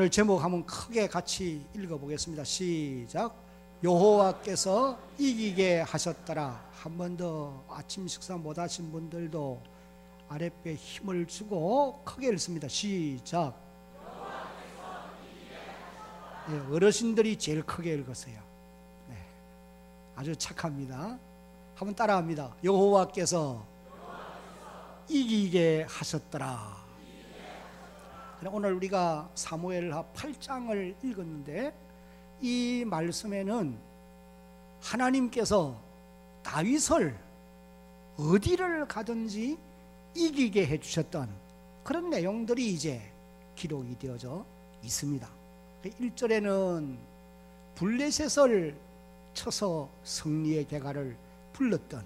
오늘 제목 한번 크게 같이 읽어보겠습니다. 시작. 여호와께서 이기게 하셨더라. 한 번 더 아침 식사 못하신 분들도 아랫배에 힘을 주고 크게 읽습니다. 시작. 네, 어르신들이 제일 크게 읽었어요. 네, 아주 착합니다. 한번 따라합니다. 여호와께서 이기게 하셨더라. 오늘 우리가 사무엘하 8장을 읽었는데 이 말씀에는 하나님께서 다윗을 어디를 가든지 이기게 해주셨던 그런 내용들이 이제 기록이 되어져 있습니다. 1절에는 블레셋을 쳐서 승리의 개가를 불렀던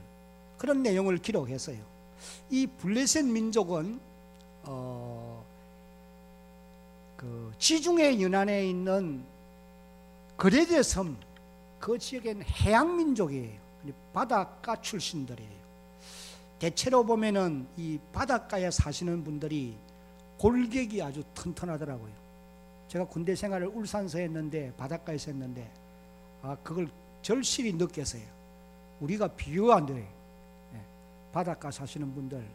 그런 내용을 기록했어요. 이 블레셋 민족은 지중해 연안에 있는 그레데 섬, 그 지역에는 해양 민족이에요. 바닷가 출신들이에요. 대체로 보면은 이 바닷가에 사시는 분들이 골격이 아주 튼튼하더라고요. 제가 군대 생활을 울산서 했는데 바닷가에서 했는데 그걸 절실히 느꼈어요. 우리가 비교가 안 돼요. 바닷가 사시는 분들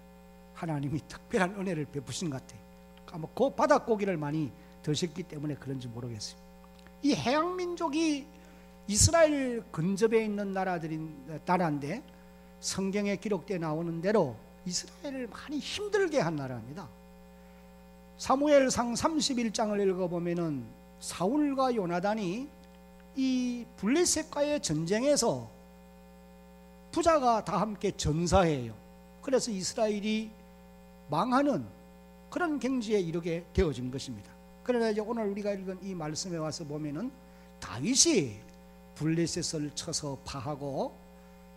하나님이 특별한 은혜를 베푸신 것 같아요. 아마 그 바닷고기를 많이 드셨기 때문에 그런지 모르겠어요. 이 해양 민족이 이스라엘 근접에 있는 나라인데 성경에 기록되어 나오는 대로 이스라엘을 많이 힘들게 한 나라입니다. 사무엘상 31장을 읽어보면은 사울과 요나단이 이 블레셋과의 전쟁에서 부자가 다 함께 전사해요. 그래서 이스라엘이 망하는 그런 경지에 이르게 되어진 것입니다. 그러나 이제 오늘 우리가 읽은 이 말씀에 와서 보면은 다윗이 블레셋을 쳐서 파하고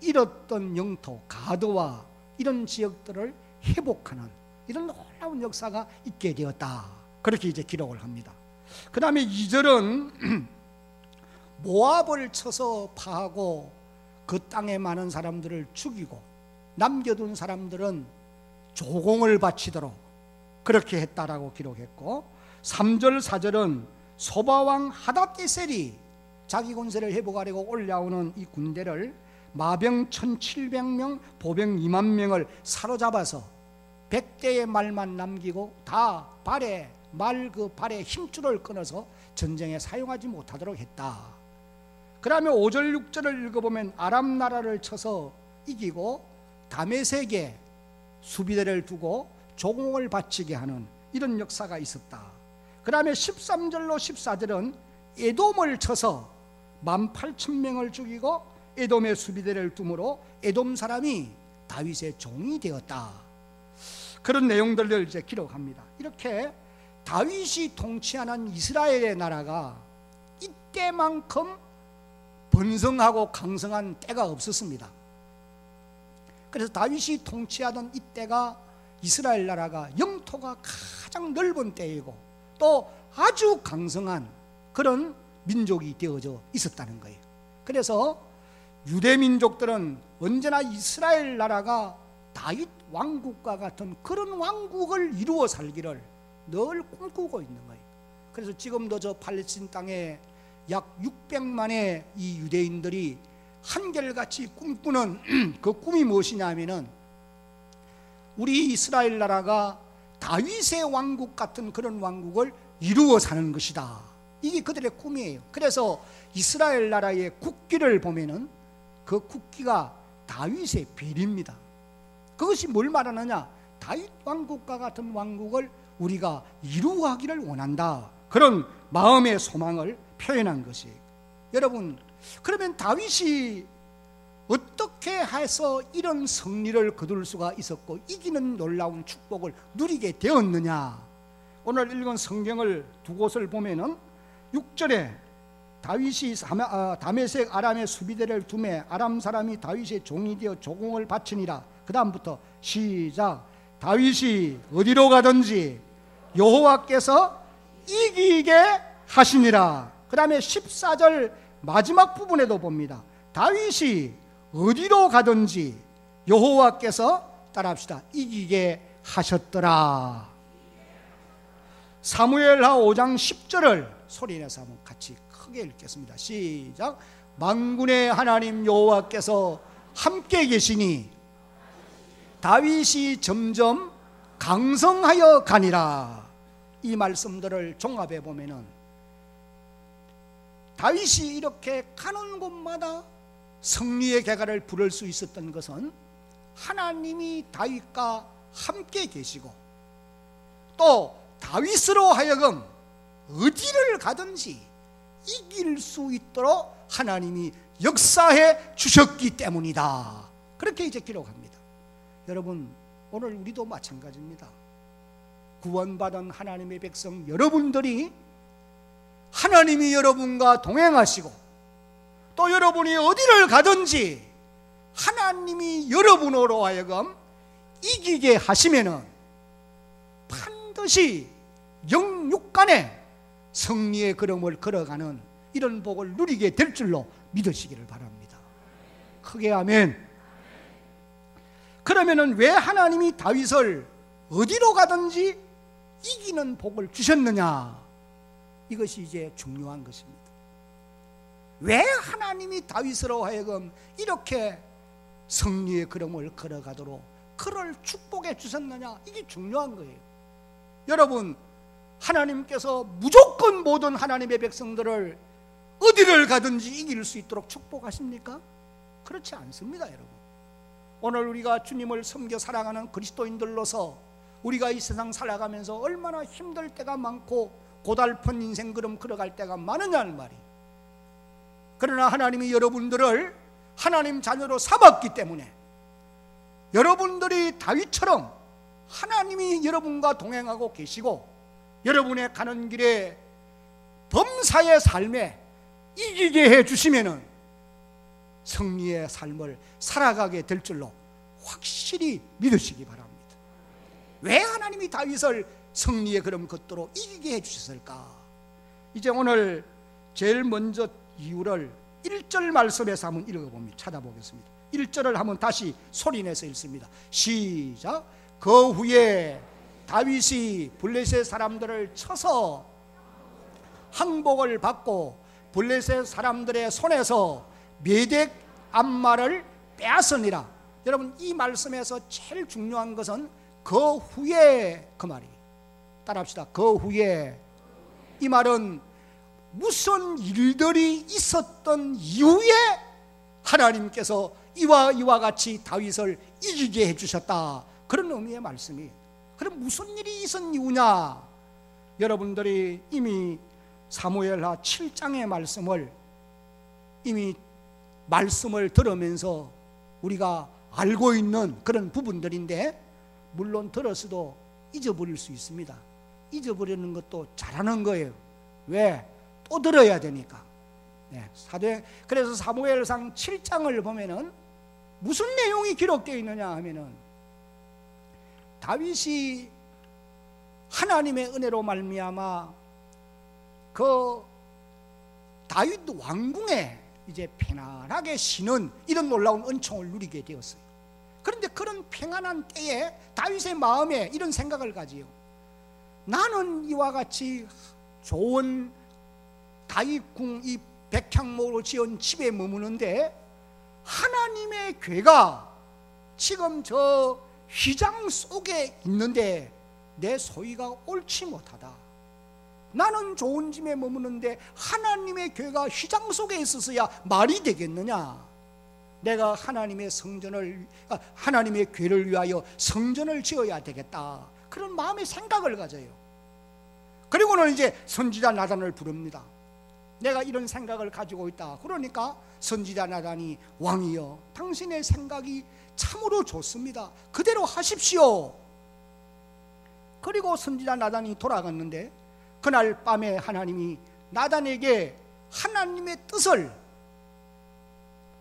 잃었던 영토 가드와 이런 지역들을 회복하는 이런 놀라운 역사가 있게 되었다. 그렇게 이제 기록을 합니다. 그 다음에 2절은 모압을 쳐서 파하고 그 땅에 많은 사람들을 죽이고 남겨둔 사람들은 조공을 바치도록 그렇게 했다라고 기록했고 3절 4절은 소바왕 하닷에셀이 자기 군세를 회복하려고 올라오는 이 군대를 마병 1700명 보병 2만 명을 사로잡아서 100대의 말만 남기고 다 발에 발에 힘줄을 끊어서 전쟁에 사용하지 못하도록 했다. 그 다음에 5절 6절을 읽어보면 아람 나라를 쳐서 이기고 다메섹에 수비대를 두고 조공을 바치게 하는 이런 역사가 있었다. 그 다음에 13절로 14절은 에돔을 쳐서 18,000명을 죽이고 에돔의 수비대를 두므로 에돔 사람이 다윗의 종이 되었다. 그런 내용들을 이제 기록합니다. 이렇게 다윗이 통치하는 이스라엘의 나라가 이때만큼 번성하고 강성한 때가 없었습니다. 그래서 다윗이 통치하던 이때가 이스라엘 나라가 영토가 가장 넓은 때이고 또 아주 강성한 그런 민족이 되어져 있었다는 거예요. 그래서 유대 민족들은 언제나 이스라엘 나라가 다윗 왕국과 같은 그런 왕국을 이루어 살기를 늘 꿈꾸고 있는 거예요. 그래서 지금도 저 팔레스틴 땅에 약 600만의 이 유대인들이 한결같이 꿈꾸는 그 꿈이 무엇이냐 하면은 우리 이스라엘 나라가 다윗의 왕국 같은 그런 왕국을 이루어 사는 것이다. 이게 그들의 꿈이에요. 그래서 이스라엘 나라의 국기를 보면은 그 국기가 다윗의 별입니다. 그것이 뭘 말하느냐? 다윗 왕국과 같은 왕국을 우리가 이루어가기를 원한다. 그런 마음의 소망을 표현한 것이에요. 여러분, 그러면 다윗이 어떻게 해서 이런 승리를 거둘 수가 있었고 이기는 놀라운 축복을 누리게 되었느냐? 오늘 읽은 성경을 두 곳을 보면은 6절에 다윗이 다메섹 아람의 수비대를 두매 아람 사람이 다윗의 종이 되어 조공을 바치니라. 그 다음부터 시작. 다윗이 어디로 가든지 여호와께서 이기게 하시니라. 그 다음에 14절 마지막 부분에도 봅니다. 다윗이 어디로 가든지 여호와께서 따라합시다. 이기게 하셨더라. 사무엘하 5장 10절을 소리내서 한번 같이 크게 읽겠습니다. 시작. 만군의 하나님 여호와께서 함께 계시니 다윗이 점점 강성하여 가니라. 이 말씀들을 종합해 보면은 다윗이 이렇게 가는 곳마다 승리의 개가를 부를 수 있었던 것은 하나님이 다윗과 함께 계시고, 또 다윗으로 하여금 어디를 가든지 이길 수 있도록 하나님이 역사해 주셨기 때문이다. 그렇게 이제 기록합니다. 여러분, 오늘 우리도 마찬가지입니다. 구원받은 하나님의 백성 여러분들이 하나님이 여러분과 동행하시고, 또 여러분이 어디를 가든지 하나님이 여러분으로 하여금 이기게 하시면은 반드시 영육간에 승리의 걸음을 걸어가는 이런 복을 누리게 될 줄로 믿으시기를 바랍니다. 크게 아멘. 그러면은 왜 하나님이 다윗을 어디로 가든지 이기는 복을 주셨느냐? 이것이 이제 중요한 것입니다. 왜 하나님이 다윗으로 하여금 이렇게 승리의 걸음을 걸어가도록 그를 축복해 주셨느냐? 이게 중요한 거예요. 여러분, 하나님께서 무조건 모든 하나님의 백성들을 어디를 가든지 이길 수 있도록 축복하십니까? 그렇지 않습니다, 여러분. 오늘 우리가 주님을 섬겨 살아가는 그리스도인들로서 우리가 이 세상 살아가면서 얼마나 힘들 때가 많고 고달픈 인생 걸음 걸어갈 때가 많으냐는 말이. 그러나 하나님이 여러분들을 하나님 자녀로 삼았기 때문에 여러분들이 다윗처럼 하나님이 여러분과 동행하고 계시고, 여러분의 가는 길에 범사의 삶에 이기게 해주시면은 승리의 삶을 살아가게 될 줄로 확실히 믿으시기 바랍니다. 왜 하나님이 다윗을 승리의 걸음 걷도록 이기게 해주셨을까? 이제 오늘 제일 먼저 이유를 1절 말씀에서 한번 읽어봅니다. 찾아보겠습니다. 1절을 한번 다시 소리내서 읽습니다. 시작. 그 후에 다윗이 블레셋 사람들을 쳐서 항복을 받고 블레셋 사람들의 손에서 메덱 암마를 빼앗으니라. 여러분, 이 말씀에서 제일 중요한 것은 그 후에, 그 말이. 따라합시다. 그 후에. 이 말은 무슨 일들이 있었던 이후에 하나님께서 이와 같이 다윗을 이기게 해주셨다, 그런 의미의 말씀이. 그럼 무슨 일이 있었 이유냐? 여러분들이 이미 사무엘하 7장의 말씀을 이미 말씀을 들으면서 우리가 알고 있는 그런 부분들인데, 물론 들었어도 잊어버릴 수 있습니다. 잊어버리는 것도 잘하는 거예요. 왜? 또 들어야 되니까. 네, 그래서 사무엘상 7장을 보면은 무슨 내용이 기록되어 있느냐 하면은, 다윗이 하나님의 은혜로 말미암아 그 다윗 왕궁에 이제 편안하게 쉬는 이런 놀라운 은총을 누리게 되었어요. 그런데 그런 평안한 때에 다윗의 마음에 이런 생각을 가지요. 나는 이와 같이 좋은 다윗궁 이 백향목으로 지은 집에 머무는데 하나님의 궤가 지금 저 휘장 속에 있는데 내 소위가 옳지 못하다. 나는 좋은 집에 머무는데 하나님의 궤가 휘장 속에 있어서야 말이 되겠느냐? 내가 하나님의 성전을, 하나님의 궤를 위하여 성전을 지어야 되겠다, 그런 마음의 생각을 가져요. 그리고는 이제 선지자 나단을 부릅니다. 내가 이런 생각을 가지고 있다. 그러니까 선지자 나단이, 왕이여, 당신의 생각이 참으로 좋습니다. 그대로 하십시오. 그리고 선지자 나단이 돌아갔는데, 그날 밤에 하나님이 나단에게 하나님의 뜻을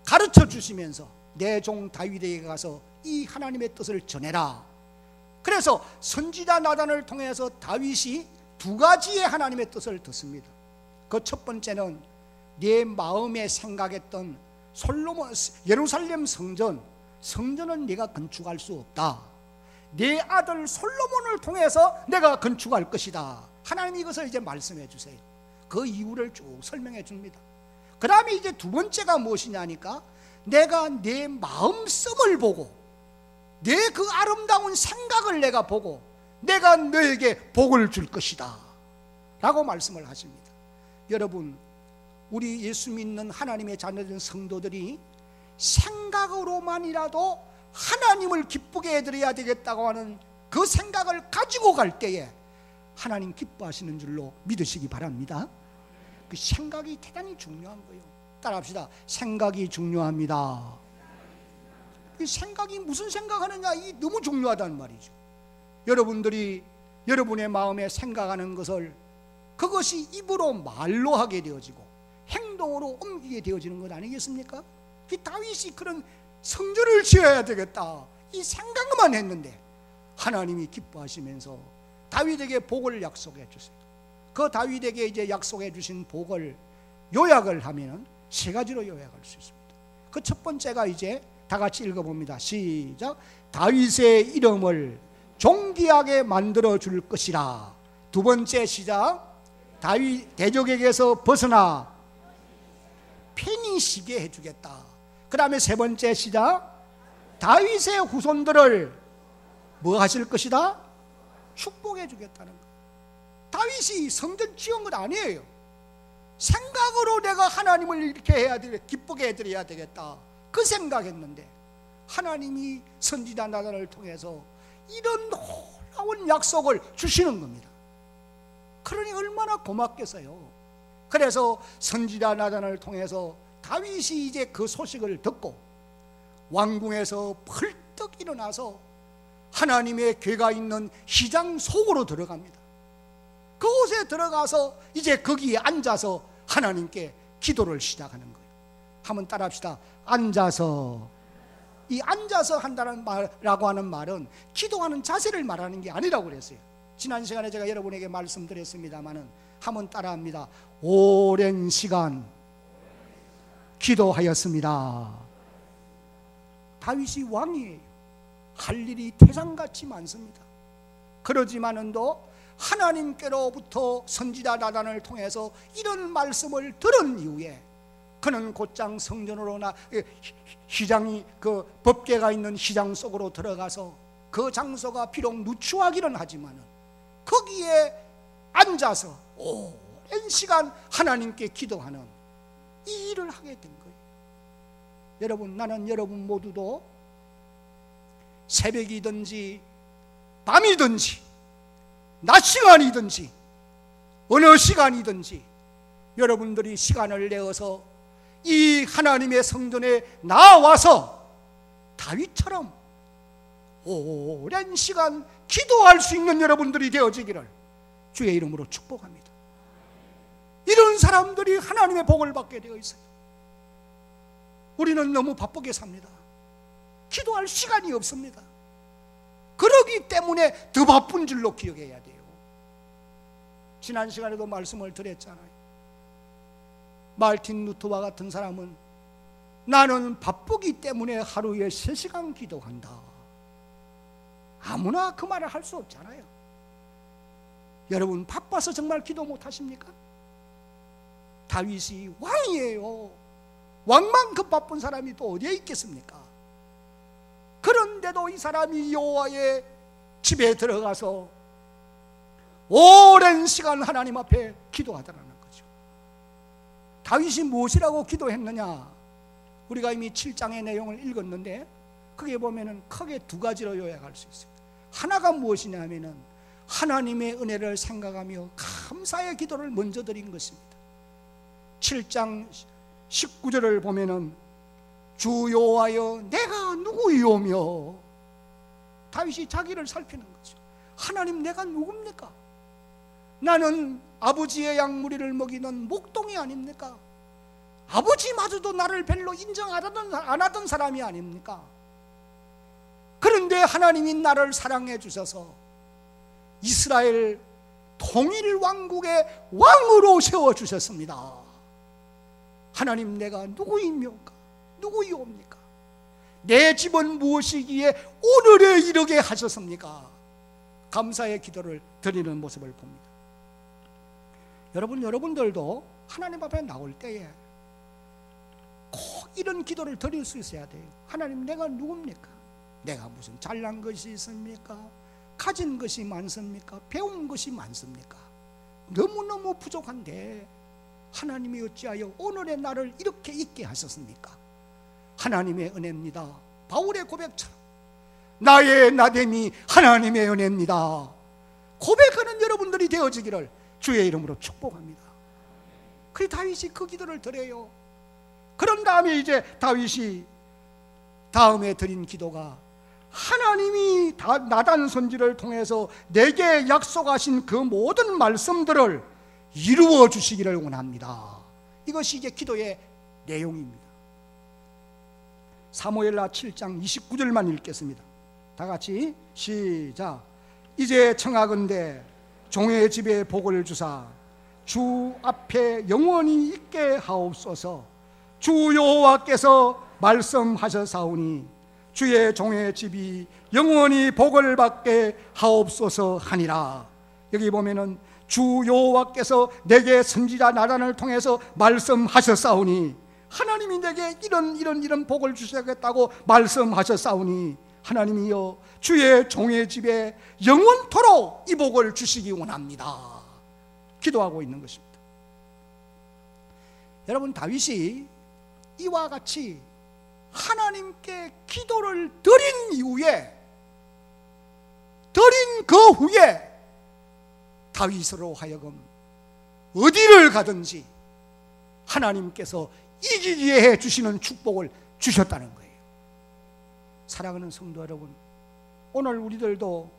가르쳐 주시면서 내 종 다윗에게 가서 이 하나님의 뜻을 전해라. 그래서 선지자 나단을 통해서 다윗이 두 가지의 하나님의 뜻을 듣습니다. 그 첫 번째는 내 마음에 생각했던 예루살렘 성전은 네가 건축할 수 없다. 내 아들 솔로몬을 통해서 내가 건축할 것이다. 하나님이 이것을 이제 말씀해 주세요. 그 이유를 쭉 설명해 줍니다. 그 다음에 이제 두 번째가 무엇이냐니까, 내가 내 마음씀을 보고 내 그 아름다운 생각을 내가 보고 내가 너에게 복을 줄 것이다 라고 말씀을 하십니다. 여러분, 우리 예수 믿는 하나님의 자녀된 성도들이 생각으로만이라도 하나님을 기쁘게 해드려야 되겠다고 하는 그 생각을 가지고 갈 때에 하나님 기뻐하시는 줄로 믿으시기 바랍니다. 그 생각이 대단히 중요한 거예요. 따라합시다. 생각이 중요합니다. 이 생각이 무슨 생각하느냐, 이 너무 중요하다는 말이죠. 여러분들이 여러분의 마음에 생각하는 것을 그것이 입으로 말로 하게 되어지고 행동으로 옮기게 되어지는 것 아니겠습니까? 그 다윗이 그런 성전을 지어야 되겠다 이 생각만 했는데 하나님이 기뻐하시면서 다윗에게 복을 약속해 주세요. 그 다윗에게 이제 약속해 주신 복을 요약을 하면은 세 가지로 요약할 수 있습니다. 그 첫 번째가 이제 다 같이 읽어봅니다. 시작. 다윗의 이름을 존귀하게 만들어 줄 것이라. 두 번째 시작. 다윗 대적에게서 벗어나 편히 쉬게 해주겠다. 그 다음에 세 번째 시작. 다윗의 후손들을 뭐 하실 것이다? 축복해 주겠다는 것. 다윗이 성전 지은 건 아니에요. 생각으로 내가 하나님을 이렇게 해야 돼, 기쁘게 해드려야 되겠다 그 생각했는데 하나님이 선지자 나단을 통해서 이런 놀라운 약속을 주시는 겁니다. 그러니 얼마나 고맙겠어요. 그래서 선지자 나단을 통해서 다윗이 이제 그 소식을 듣고 왕궁에서 벌떡 일어나서 하나님의 궤가 있는 시장 속으로 들어갑니다. 그곳에 들어가서 이제 거기에 앉아서 하나님께 기도를 시작하는 거예요. 한번 따라합시다. 앉아서. 이 앉아서 한다는 말이라고 하는 말은 기도하는 자세를 말하는 게 아니라고 그랬어요. 지난 시간에 제가 여러분에게 말씀드렸습니다마는 한번 따라합니다. 오랜 시간 기도하였습니다. 다윗이 왕이에요. 할 일이 태산같이 많습니다. 그러지만은도 하나님께로부터 선지자 나단을 통해서 이런 말씀을 들은 이후에 그는 곧장 성전으로 시장이 그 법궤가 있는 시장 속으로 들어가서 그 장소가 비록 누추하기는 하지만은 거기에 앉아서 오랜 시간 하나님께 기도하는 이 일을 하게 된 거예요. 여러분, 나는 여러분 모두도 새벽이든지 밤이든지 낮 시간이든지 어느 시간이든지 여러분들이 시간을 내어서 이 하나님의 성전에 나와서 다윗처럼 오랜 시간 기도할 수 있는 여러분들이 되어지기를 주의 이름으로 축복합니다. 이런 사람들이 하나님의 복을 받게 되어 있어요. 우리는 너무 바쁘게 삽니다. 기도할 시간이 없습니다. 그러기 때문에 더 바쁜 줄로 기억해야 돼요. 지난 시간에도 말씀을 드렸잖아요. 말틴 루터와 같은 사람은 나는 바쁘기 때문에 하루에 3시간 기도한다. 아무나 그 말을 할 수 없잖아요. 여러분, 바빠서 정말 기도 못 하십니까? 다윗이 왕이에요. 왕만큼 바쁜 사람이 또 어디에 있겠습니까? 그런데도 이 사람이 여호와의 집에 들어가서 오랜 시간 하나님 앞에 기도하더라는 거죠. 다윗이 무엇이라고 기도했느냐? 우리가 이미 7장의 내용을 읽었는데 거기에 보면은 크게 두 가지로 요약할 수 있어요. 하나가 무엇이냐 하면은 하나님의 은혜를 생각하며 감사의 기도를 먼저 드린 것입니다. 7장 19절을 보면은 주 여호와여 내가 누구이오며, 다윗이 자기를 살피는 거죠. 하나님, 내가 누굽니까? 나는 아버지의 양무리를 먹이는 목동이 아닙니까? 아버지마저도 나를 별로 인정 안 하던 사람이 아닙니까? 그런데 하나님이 나를 사랑해 주셔서 이스라엘 통일 왕국의 왕으로 세워주셨습니다. 하나님, 내가 누구이옵니까? 누구이옵니까? 내 집은 무엇이기에 오늘에 이르게 하셨습니까? 감사의 기도를 드리는 모습을 봅니다. 여러분들도 하나님 앞에 나올 때에 꼭 이런 기도를 드릴 수 있어야 돼요. 하나님, 내가 누굽니까? 내가 무슨 잘난 것이 있습니까? 가진 것이 많습니까? 배운 것이 많습니까? 너무너무 부족한데 하나님이 어찌하여 오늘의 나를 이렇게 있게 하셨습니까? 하나님의 은혜입니다. 바울의 고백처럼 나의 나됨이 하나님의 은혜입니다. 고백하는 여러분들이 되어지기를 주의 이름으로 축복합니다. 그 다윗이 그 기도를 드려요. 그런 다음에 이제 다윗이 다음에 드린 기도가 하나님이 나단 선지를 통해서 내게 약속하신 그 모든 말씀들을 이루어 주시기를 원합니다. 이것이 이제 기도의 내용입니다. 사무엘하 7장 29절만 읽겠습니다. 다 같이 시작. 이제 청하건대 종의 집에 복을 주사 주 앞에 영원히 있게 하옵소서. 주 여호와께서 말씀하셨사오니 주의 종의 집이 영원히 복을 받게 하옵소서 하니라. 여기 보면은 주 여호와께서 내게 선지자 나단을 통해서 말씀하셨사오니, 하나님이 내게 이런 복을 주시겠다고 말씀하셨사오니 하나님이여 주의 종의 집에 영원토록 이 복을 주시기 원합니다. 기도하고 있는 것입니다. 여러분, 다윗이 이와 같이 하나님께 기도를 드린 이후에, 드린 그 후에 다윗으로 하여금 어디를 가든지 하나님께서 이기게 해 주시는 축복을 주셨다는 거예요. 사랑하는 성도 여러분, 오늘 우리들도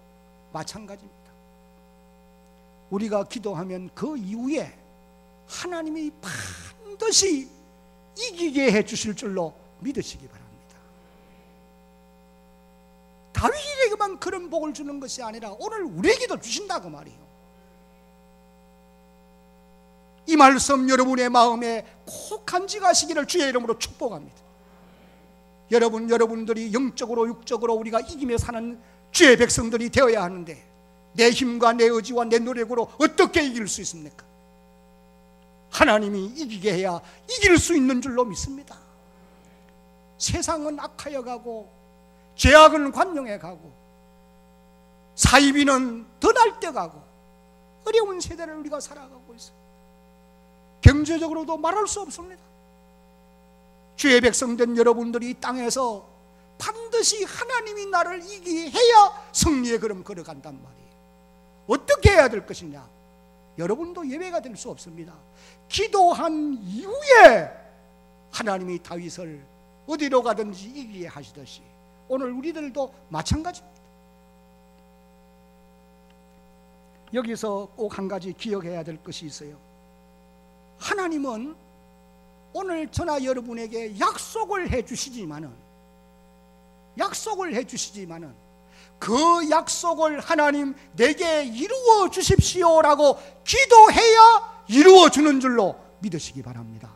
마찬가지입니다. 우리가 기도하면 그 이후에 하나님이 반드시 이기게 해 주실 줄로 믿으시기 바랍니다. 다윗에게만 그런 복을 주는 것이 아니라 오늘 우리에게도 주신다고 말이에요. 이 말씀 여러분의 마음에 꼭 간직하시기를 주의 이름으로 축복합니다. 여러분들이 영적으로 육적으로 우리가 이기며 사는 주의 백성들이 되어야 하는데, 내 힘과 내 의지와 내 노력으로 어떻게 이길 수 있습니까? 하나님이 이기게 해야 이길 수 있는 줄로 믿습니다. 세상은 악하여 가고 죄악은 관영해 가고 사이비는 더 날뛰어 가고 어려운 세대를 우리가 살아가고 있어요. 경제적으로도 말할 수 없습니다. 주의 백성된 여러분들이 이 땅에서 반드시 하나님이 나를 이기게 해야 승리의 걸음 걸어간단 말이에요. 어떻게 해야 될 것이냐? 여러분도 예외가 될 수 없습니다. 기도한 이후에 하나님이 다윗을 어디로 가든지 이기게 하시듯이 오늘 우리들도 마찬가지입니다. 여기서 꼭 한 가지 기억해야 될 것이 있어요. 하나님은 오늘 저나 여러분에게 약속을 해주시지만은 그 약속을 하나님 내게 이루어 주십시오라고 기도해야 이루어 주는 줄로 믿으시기 바랍니다.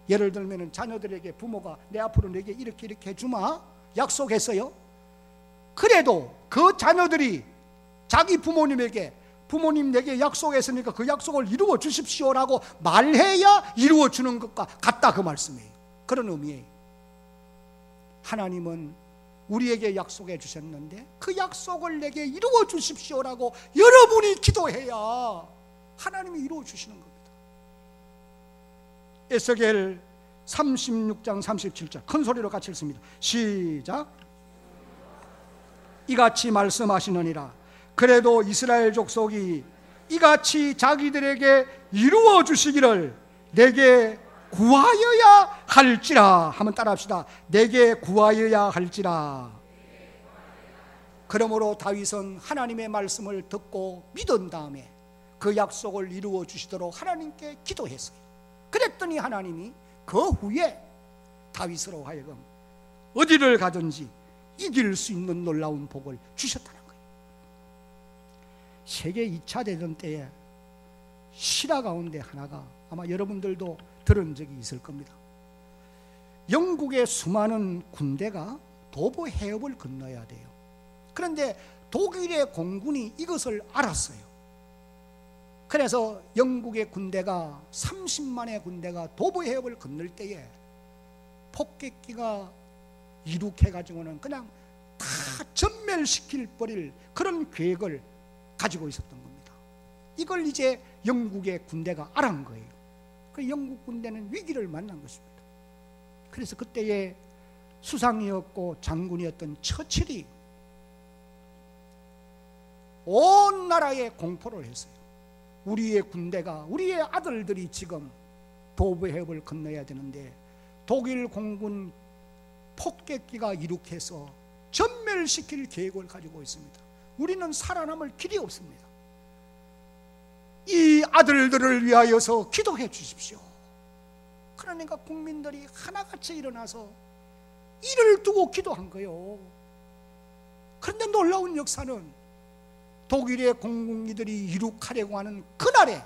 예를 들면 자녀들에게 부모가 내 앞으로 내게 이렇게 해주마 약속했어요. 그래도 그 자녀들이 자기 부모님에게 부모님 내게 약속했으니까 그 약속을 이루어 주십시오라고 말해야 이루어 주는 것과 같다, 그 말씀이에요. 그런 의미예요. 하나님은 우리에게 약속해 주셨는데 그 약속을 내게 이루어 주십시오라고 여러분이 기도해야 하나님이 이루어 주시는 겁니다. 에스겔 36장 37절 큰 소리로 같이 읽습니다. 시작. 이같이 말씀하시느니라. 그래도 이스라엘 족속이 이같이 자기들에게 이루어 주시기를 내게 구하여야 할지라. 한번 따라합시다. 내게 구하여야 할지라. 그러므로 다윗은 하나님의 말씀을 듣고 믿은 다음에 그 약속을 이루어 주시도록 하나님께 기도했어요. 그랬더니 하나님이 그 후에 다윗으로 하여금 어디를 가든지 이길 수 있는 놀라운 복을 주셨다는 거예요. 세계 2차 대전 때에 실화 가운데 하나가 아마 여러분들도 들은 적이 있을 겁니다. 영국의 수많은 군대가 도보 해협을 건너야 돼요. 그런데 독일의 공군이 이것을 알았어요. 그래서 영국의 군대가 30만의 군대가 도보 해협을 건널 때에 폭격기가 이륙해가지고는 그냥 다 전멸시킬 버릴 그런 계획을 가지고 있었던 겁니다. 이걸 이제 영국의 군대가 알은 거예요. 그 영국 군대는 위기를 만난 것입니다. 그래서 그때의 수상이었고 장군이었던 처칠이 온 나라에 공포를 했어요. 우리의 군대가, 우리의 아들들이 지금 도보 해협을 건너야 되는데 독일 공군 폭격기가 이륙해서 전멸시킬 계획을 가지고 있습니다. 우리는 살아남을 길이 없습니다. 이 아들들을 위하여서 기도해 주십시오. 그러니까 국민들이 하나같이 일어나서 이를 두고 기도한 거예요. 그런데 놀라운 역사는 독일의 공군기들이 이륙하려고 하는 그날에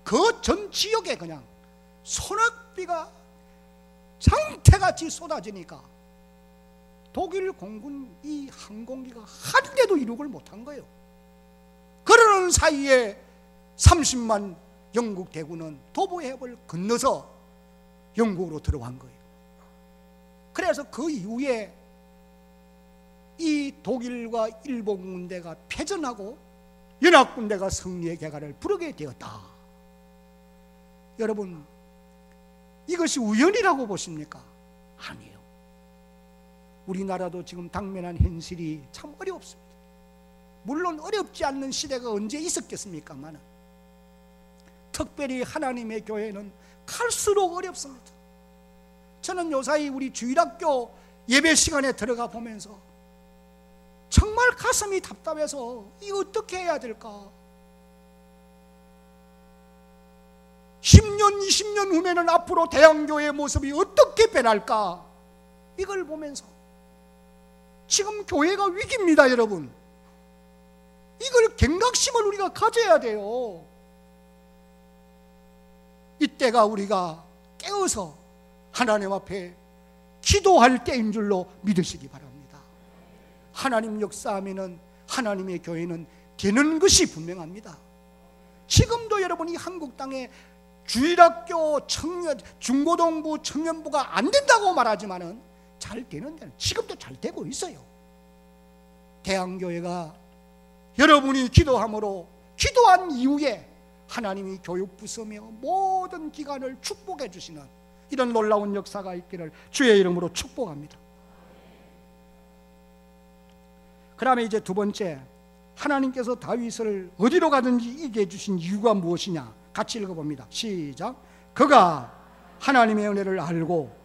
그 전 지역에 그냥 소낙비가 장태같이 쏟아지니까 독일 공군 이 항공기가 한 대도 이륙을 못한 거예요. 그러는 사이에 30만 영국 대군은 도보해협을 건너서 영국으로 들어간 거예요. 그래서 그 이후에 이 독일과 일본 군대가 패전하고 연합군대가 승리의 개가를 부르게 되었다. 여러분, 이것이 우연이라고 보십니까? 아니에요. 우리나라도 지금 당면한 현실이 참 어렵습니다. 물론 어렵지 않는 시대가 언제 있었겠습니까만 특별히 하나님의 교회는 갈수록 어렵습니다. 저는 요사이 우리 주일학교 예배 시간에 들어가 보면서 정말 가슴이 답답해서 이거 어떻게 해야 될까? 10년, 20년 후면은 앞으로 대한교회의 모습이 어떻게 변할까? 이걸 보면서 지금 교회가 위기입니다, 여러분. 이걸 경각심을 우리가 가져야 돼요. 이때가 우리가 깨어서 하나님 앞에 기도할 때인 줄로 믿으시기 바랍니다. 하나님 역사하면은 하나님의 교회는 되는 것이 분명합니다. 지금도 여러분이 한국 땅에 주일학교 청년, 중고등부 청년부가 안 된다고 말하지만은 잘 되는 데는 지금도 잘 되고 있어요. 대한교회가 여러분이 기도함으로 기도한 이후에 하나님이 교육부 서며 모든 기관을 축복해 주시는 이런 놀라운 역사가 있기를 주의 이름으로 축복합니다. 그 다음에 이제 두 번째, 하나님께서 다윗을 어디로 가든지 이기게 해주신 이유가 무엇이냐? 같이 읽어봅니다. 시작. 그가 하나님의 은혜를 알고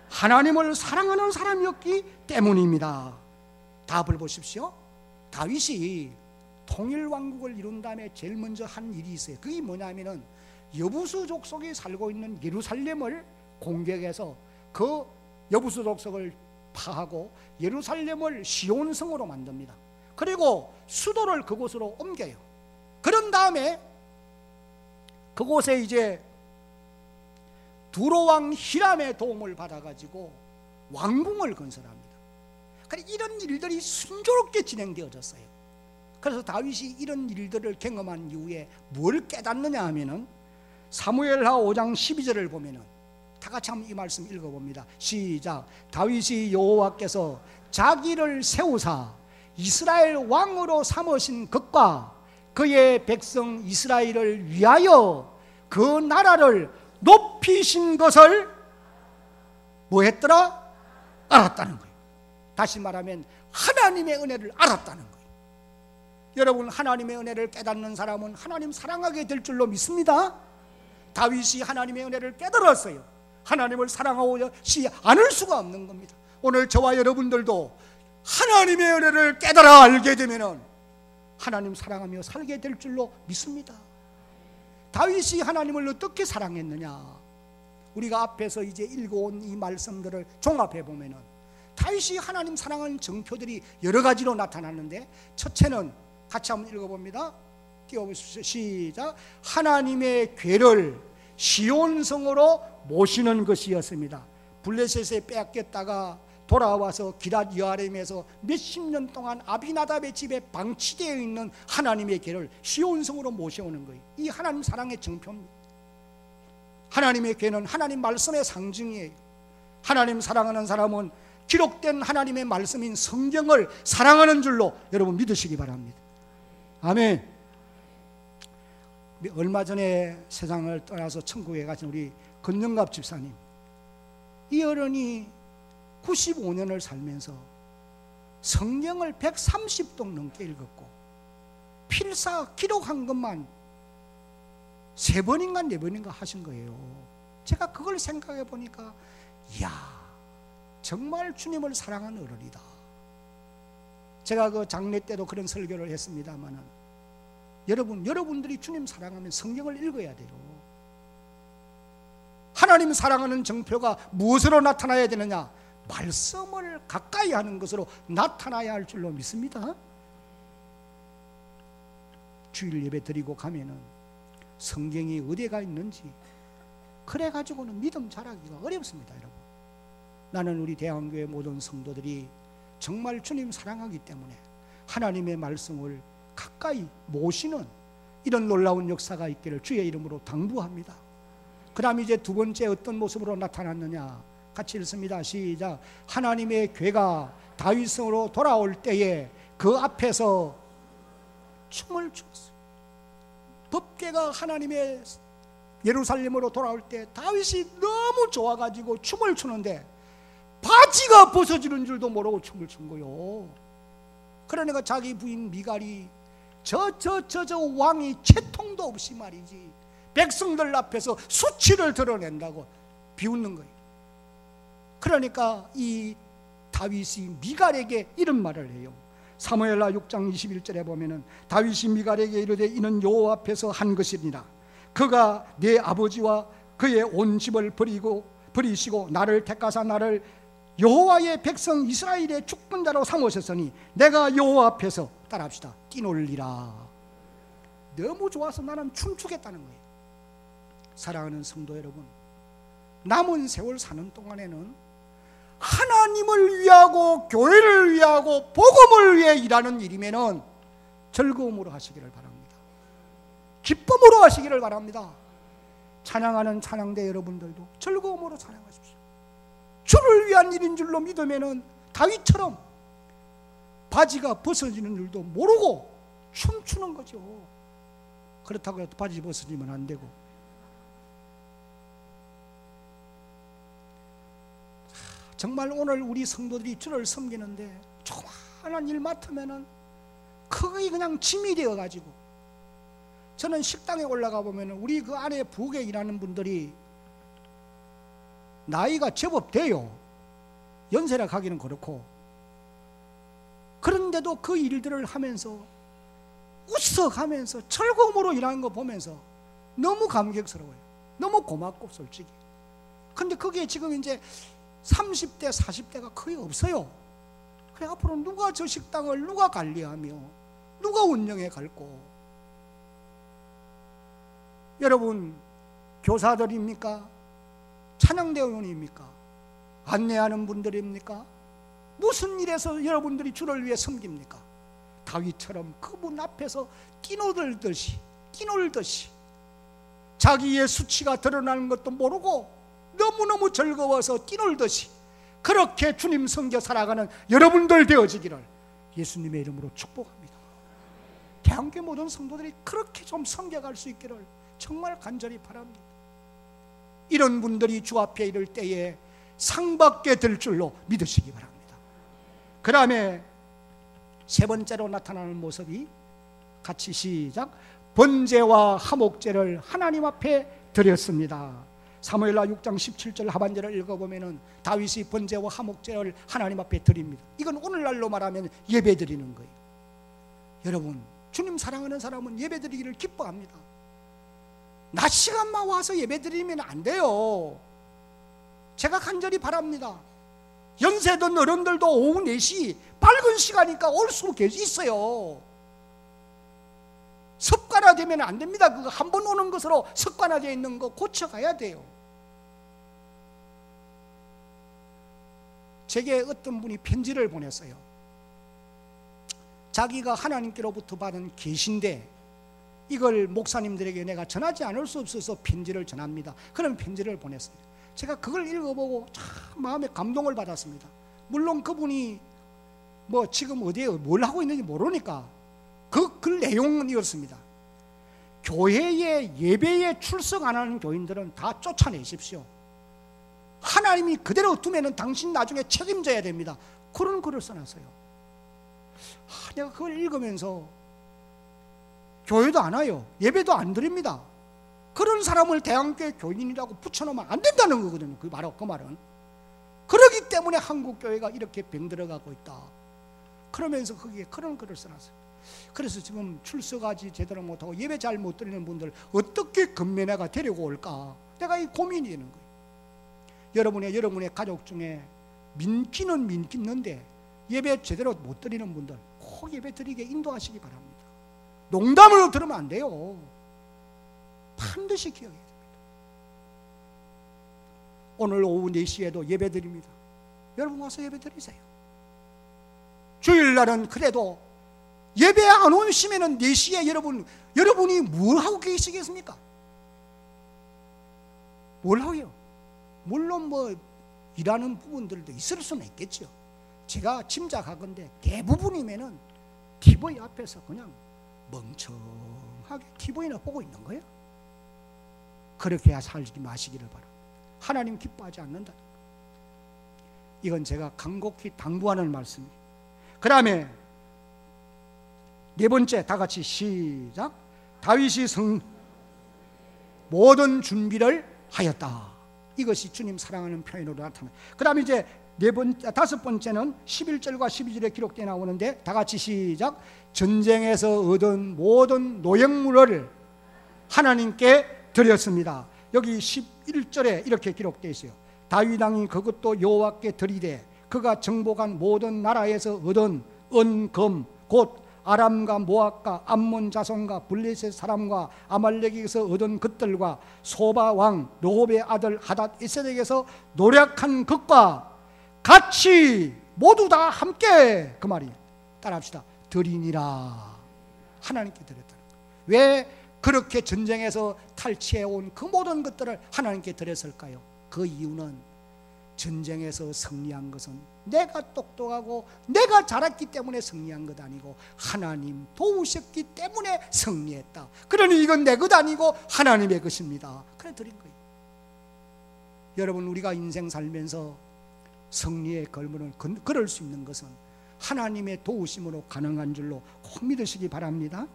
하나님을 사랑하는 사람이었기 때문입니다. 답을 보십시오. 다윗이 통일왕국을 이룬 다음에 제일 먼저 한 일이 있어요. 그게 뭐냐면은 여부수 족속이 살고 있는 예루살렘을 공격해서 그 여부수 족속을 파하고 예루살렘을 시온성으로 만듭니다. 그리고 수도를 그곳으로 옮겨요. 그런 다음에 그곳에 이제 두로왕 히람의 도움을 받아가지고 왕궁을 건설합니다. 그러니까 이런 일들이 순조롭게 진행되어졌어요. 그래서 다윗이 이런 일들을 경험한 이후에 뭘 깨닫느냐 하면은 사무엘하 5장 12절을 보면은 다 같이 한번 이 말씀 읽어봅니다. 시작. 다윗이 여호와께서 자기를 세우사 이스라엘 왕으로 삼으신 것과 그의 백성 이스라엘을 위하여 그 나라를 높이신 것을 뭐 했더라? 알았다는 거예요. 다시 말하면 하나님의 은혜를 알았다는 거예요. 여러분, 하나님의 은혜를 깨닫는 사람은 하나님 사랑하게 될 줄로 믿습니다. 다윗이 하나님의 은혜를 깨달았어요. 하나님을 사랑하지 않을 수가 없는 겁니다. 오늘 저와 여러분들도 하나님의 은혜를 깨달아 알게 되면 하나님 사랑하며 살게 될 줄로 믿습니다. 다윗이 하나님을 어떻게 사랑했느냐? 우리가 앞에서 이제 읽어온 이 말씀들을 종합해 보면은 다윗이 하나님 사랑하는 정표들이 여러 가지로 나타났는데, 첫째는 같이 한번 읽어봅니다. 띄워보십시오. 시작. 하나님의 궤를 시온성으로 모시는 것이었습니다. 블레셋에 빼앗겼다가 돌아와서 기랏 여아림에서 몇십 년 동안 아비나답의 집에 방치되어 있는 하나님의 궤를 시온성으로 모셔오는 거예요. 이 하나님 사랑의 정표입니다. 하나님의 궤는 하나님 말씀의 상징이에요. 하나님 사랑하는 사람은 기록된 하나님의 말씀인 성경을 사랑하는 줄로 여러분 믿으시기 바랍니다. 아멘. 얼마 전에 세상을 떠나서 천국에 가신 우리 건영갑 집사님, 이 어른이 95년을 살면서 성경을 130동 넘게 읽었고 필사 기록한 것만 3번인가 4번인가 하신 거예요. 제가 그걸 생각해 보니까 이야, 정말 주님을 사랑하는 어른이다. 제가 그 장례 때도 그런 설교를 했습니다마는 여러분들이 주님 사랑하면 성경을 읽어야 돼요. 하나님 사랑하는 정표가 무엇으로 나타나야 되느냐? 말씀을 가까이 하는 것으로 나타나야 할 줄로 믿습니다. 주일 예배 드리고 가면은 성경이 어디가 있는지 그래 가지고는 믿음 자라기가 어렵습니다. 여러분, 나는 우리 대한교회 모든 성도들이 정말 주님 사랑하기 때문에 하나님의 말씀을 가까이 모시는 이런 놀라운 역사가 있기를 주의 이름으로 당부합니다. 그 다음 이제 두 번째 어떤 모습으로 나타났느냐? 같이 읽습니다. 시작. 하나님의 궤가 다윗성으로 돌아올 때에 그 앞에서 춤을 췄어요. 법궤가 하나님의 예루살렘으로 돌아올 때 다윗이 너무 좋아가지고 춤을 추는데 바지가 벗어지는 줄도 모르고 춤을 춘 거요. 그러니까 자기 부인 미갈이 저 왕이 채통도 없이 말이지 백성들 앞에서 수치를 드러낸다고 비웃는 거예요. 그러니까 이 다윗이 미갈에게 이런 말을 해요. 사무엘하 6장 21절에 보면은 다윗이 미갈에게 이르되 이는 여호와 앞에서 한 것이니라. 그가 내 아버지와 그의 온 집을 버리시고 나를 택하사 나를 여호와의 백성 이스라엘의 주권자로 삼으셨으니 내가 여호와 앞에서 따라합시다. 뛰놀리라. 너무 좋아서 나는 춤추겠다는 거예요. 사랑하는 성도 여러분, 남은 세월 사는 동안에는 하나님을 위하고 교회를 위하고 복음을 위해 일하는 일이면은 즐거움으로 하시기를 바랍니다. 기쁨으로 하시기를 바랍니다. 찬양하는 찬양대 여러분들도 즐거움으로 찬양하십시오. 주를 위한 일인 줄로 믿으면은 다윗처럼 바지가 벗어지는 줄도 모르고 춤추는 거죠. 그렇다고 해도 바지 벗어지면 안 되고. 정말 오늘 우리 성도들이 주를 섬기는데 조그마한 일 맡으면은 그게 그냥 짐이 되어가지고, 저는 식당에 올라가 보면은 우리 그 안에 부엌에 일하는 분들이 나이가 제법 돼요. 연세라 가기는 그렇고. 그런데도 그 일들을 하면서 웃어가면서 즐거움으로 일하는 거 보면서 너무 감격스러워요. 너무 고맙고 솔직히. 근데 그게 지금 이제 30대 40대가 거의 없어요. 그래 앞으로 누가 저 식당을 누가 관리하며 누가 운영해 갈고. 여러분 교사들입니까? 찬양대원입니까? 안내하는 분들입니까? 무슨 일에서 여러분들이 주를 위해 섬깁니까? 다윗처럼 그분 앞에서 뛰놀듯이 자기의 수치가 드러나는 것도 모르고 너무너무 즐거워서 뛰놀듯이 그렇게 주님 섬겨 살아가는 여러분들 되어지기를 예수님의 이름으로 축복합니다. 대한교회 모든 성도들이 그렇게 좀 섬겨갈 수 있기를 정말 간절히 바랍니다. 이런 분들이 주 앞에 이를 때에 상받게 될 줄로 믿으시기 바랍니다. 그 다음에 세 번째로 나타나는 모습이 같이 시작. 번제와 화목제를 하나님 앞에 드렸습니다. 사무엘하 6장 17절 하반절을 읽어보면 다윗이 번제와 화목제를 하나님 앞에 드립니다. 이건 오늘날로 말하면 예배 드리는 거예요. 여러분 주님 사랑하는 사람은 예배 드리기를 기뻐합니다. 낮 시간만 와서 예배 드리면 안 돼요. 제가 간절히 바랍니다. 연세든 어른들도 오후 4시 밝은 시간이니까 올 수 있어요. 습관화되면 안 됩니다. 그거 한 번 오는 것으로 습관화되어 있는 거 고쳐가야 돼요. 제게 어떤 분이 편지를 보냈어요. 자기가 하나님께로부터 받은 계시인데 이걸 목사님들에게 내가 전하지 않을 수 없어서 편지를 전합니다. 그런 편지를 보냈어요. 제가 그걸 읽어보고 참 마음에 감동을 받았습니다. 물론 그분이 뭐 지금 어디에 뭘 하고 있는지 모르니까 그 글 내용은 이렇습니다. 교회에 예배에 출석 안 하는 교인들은 다 쫓아내십시오. 하나님이 그대로 두면은 당신 나중에 책임져야 됩니다. 그런 글을 써놨어요. 내가 그걸 읽으면서 교회도 안 와요. 예배도 안 드립니다. 그런 사람을 대한교회 교인이라고 붙여놓으면 안 된다는 거거든요. 그 말은. 그러기 때문에 한국 교회가 이렇게 병들어가고 있다. 그러면서 거기에 그런 글을 써놨어요. 그래서 지금 출석하지 제대로 못하고 예배 잘 못 드리는 분들 어떻게 금메나가 데리고 올까? 내가 이 고민이 되는 거예요. 여러분의 가족 중에 민기는 민기는데 예배 제대로 못 드리는 분들 꼭 예배 드리게 인도하시기 바랍니다. 농담으로 들으면 안 돼요. 반드시 기억해야 됩니다. 오늘 오후 4시에도 예배 드립니다. 여러분 와서 예배 드리세요. 주일날은 그래도 예배 안 오시면은 4시에 여러분이 뭘 하고 계시겠습니까? 뭘 하고요? 물론 뭐 일하는 부분들도 있을 수는 있겠죠. 제가 짐작하건대 대부분이면은 TV 앞에서 그냥 멍청하게 TV나 보고 있는 거예요. 그렇게 살지 마시기를 바랍니다. 하나님 기뻐하지 않는다. 이건 제가 간곡히 당부하는 말씀이에요. 그 다음에 4번째, 다 같이 시작. 다윗이 모든 준비를 하였다. 이것이 주님 사랑하는 표현으로 나타납니다. 그 다음에 이제 5번째는 11절과 12절에 기록되어 나오는데 다 같이 시작. 전쟁에서 얻은 모든 노획물을 하나님께 드렸습니다. 여기 11절에 이렇게 기록되어 있어요. 다윗 왕이 그것도 여호와께 드리되 그가 정복한 모든 나라에서 얻은 은금 곧 아람과 모압과 암몬 자손과 블레셋 사람과 아말렉에서 얻은 것들과 소바 왕 르홉의 아들 하닷 에셀에게서 노력한 것과 같이 모두 다 함께, 그 말이 따라합시다. 드리니라. 하나님께 드렸다는 거예요. 왜 그렇게 전쟁에서 탈취해온 그 모든 것들을 하나님께 드렸을까요? 그 이유는 전쟁에서 승리한 것은 내가 똑똑하고 내가 잘했기 때문에 승리한 것 아니고 하나님 도우셨기 때문에 승리했다. 그러니 이건 내 것 아니고 하나님의 것입니다. 그래 드린 거예요. 여러분, 우리가 인생 살면서 승리의 걸음을 걸을 수 있는 것은 하나님의 도우심으로 가능한 줄로 꼭 믿으시기 바랍니다.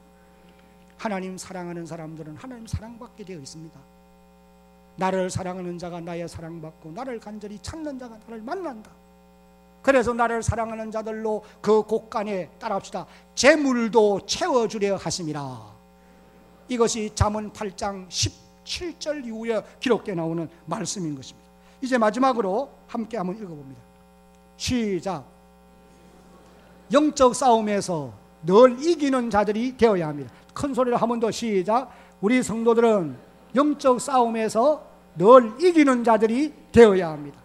하나님 사랑하는 사람들은 하나님 사랑받게 되어 있습니다. 나를 사랑하는 자가 나의 사랑받고 나를 간절히 찾는 자가 나를 만난다. 그래서 나를 사랑하는 자들로 그 곳간에 따라합시다. 재물도 채워주려 하심이라. 이것이 잠언 8장 17절 이후에 기록되어 나오는 말씀인 것입니다. 이제 마지막으로 함께 한번 읽어봅니다. 시작. 영적 싸움에서 늘 이기는 자들이 되어야 합니다. 큰 소리로 한 번 더 시작. 우리 성도들은 영적 싸움에서 늘 이기는 자들이 되어야 합니다.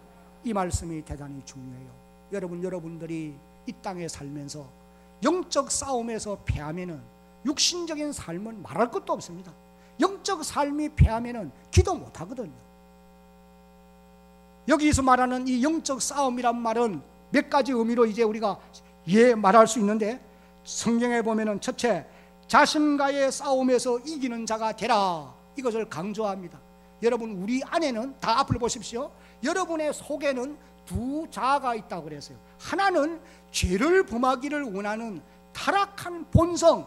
이 말씀이 대단히 중요해요. 여러분들이 이 땅에 살면서 영적 싸움에서 패하면은 육신적인 삶은 말할 것도 없습니다. 영적 삶이 패하면은 기도 못 하거든요. 여기서 말하는 이 영적 싸움이란 말은 몇 가지 의미로 이제 우리가 말할 수 있는데, 성경에 보면은 첫째, 자신과의 싸움에서 이기는 자가 되라. 이것을 강조합니다. 여러분, 우리 안에는, 다 앞을 보십시오. 여러분의 속에는 두 자아가 있다고 그랬어요. 하나는 죄를 범하기를 원하는 타락한 본성,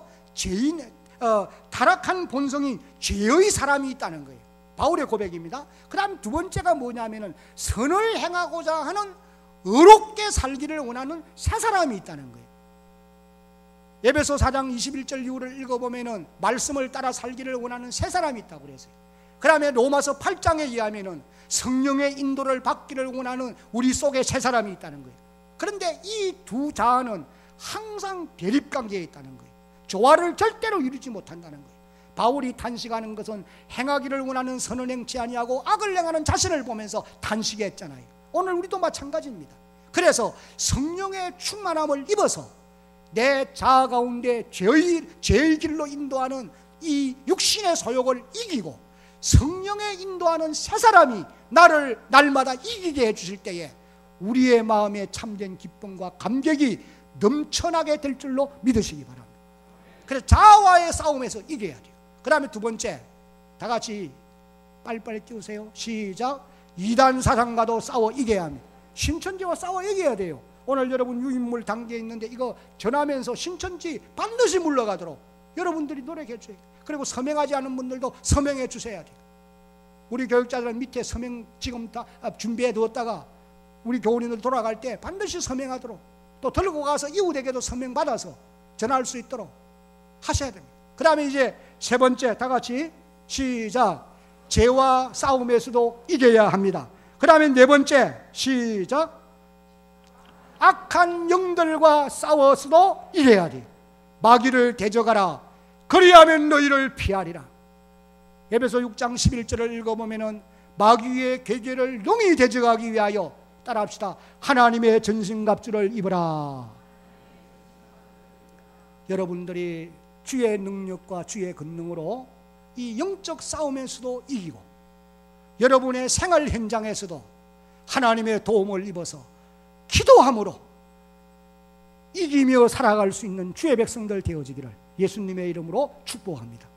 타락한 본성이 죄의 사람이 있다는 거예요. 바울의 고백입니다. 그 다음 두 번째가 뭐냐면은 선을 행하고자 하는 의롭게 살기를 원하는 새 사람이 있다는 거예요. 에베소 4장 21절 이후를 읽어보면은 말씀을 따라 살기를 원하는 새 사람이 있다고 그랬어요. 그 다음에 로마서 8장에 의하면은 성령의 인도를 받기를 원하는 우리 속에 새 사람이 있다는 거예요. 그런데 이 두 자아는 항상 대립관계에 있다는 거예요. 조화를 절대로 이루지 못한다는 거예요. 바울이 탄식하는 것은 행하기를 원하는 선은 행치 아니하고 악을 행하는 자신을 보면서 탄식했잖아요. 오늘 우리도 마찬가지입니다. 그래서 성령의 충만함을 입어서 내 자아 가운데 죄의 길로 인도하는 이 육신의 소욕을 이기고 성령의 인도하는 새 사람이 나를 날마다 이기게 해주실 때에 우리의 마음에 참된 기쁨과 감격이 넘쳐나게 될 줄로 믿으시기 바랍니다. 그래서 자아와의 싸움에서 이겨야 돼요. 그 다음에 두 번째, 다 같이 빨리빨리 띄우세요. 시작. 이단 사상과도 싸워 이겨야 합니다. 신천지와 싸워 이겨야 돼요. 오늘 여러분 유인물 단계에 있는데 이거 전하면서 신천지 반드시 물러가도록 여러분들이 노력해 주세요. 그리고 서명하지 않은 분들도 서명해 주셔야 돼요. 우리 교육자들은 밑에 서명 지금 다 준비해 두었다가 우리 교우님들 돌아갈 때 반드시 서명하도록, 또 들고 가서 이웃에게도 서명받아서 전할 수 있도록 하셔야 됩니다. 그 다음에 이제 세 번째, 다 같이 시작. 죄와 싸움에서도 이겨야 합니다. 그 다음에 네 번째, 시작. 악한 영들과 싸워서도 이겨야 돼. 마귀를 대적하라. 그리하면 너희를 피하리라. 에베소 6장 11절을 읽어보면 마귀의 계계를 능히 대적하기 위하여 따라합시다. 하나님의 전신갑주를 입으라. 여러분들이 주의 능력과 주의 권능으로 이 영적 싸움에서도 이기고 여러분의 생활 현장에서도 하나님의 도움을 입어서 기도함으로 이기며 살아갈 수 있는 주의 백성들 되어지기를 예수님의 이름으로 축복합니다.